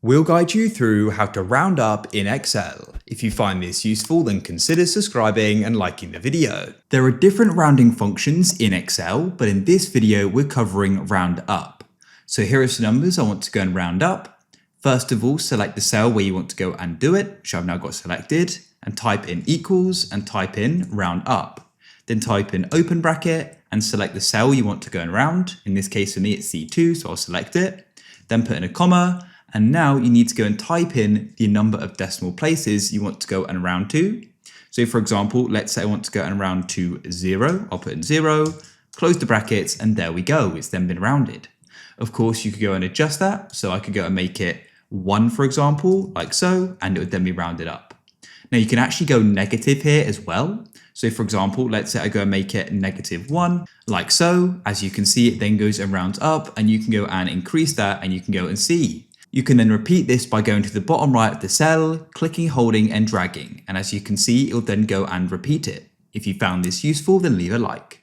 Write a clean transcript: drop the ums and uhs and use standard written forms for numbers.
We'll guide you through how to round up in Excel. If you find this useful, then consider subscribing and liking the video. There are different rounding functions in Excel, but in this video, we're covering round up. So here are some numbers I want to go and round up. First of all, select the cell where you want to go and do it, which I've now got selected, and type in equals and type in round up. Then type in open bracket and select the cell you want to go and round. In this case for me, it's C2, so I'll select it. Then put in a comma. And now you need to go and type in the number of decimal places you want to go and round to. So for example, let's say I want to go and round to 0. I'll put in 0, close the brackets, and there we go. It's then been rounded. Of course, you could go and adjust that. So I could go and make it 1, for example, like so, and it would then be rounded up. Now you can actually go negative here as well. So for example, let's say I go and make it -1, like so. As you can see, it then goes and rounds up, and you can go and increase that, and you can go and see. You can then repeat this by going to the bottom right of the cell, clicking, holding, and dragging. And as you can see, it'll then go and repeat it. If you found this useful, then leave a like.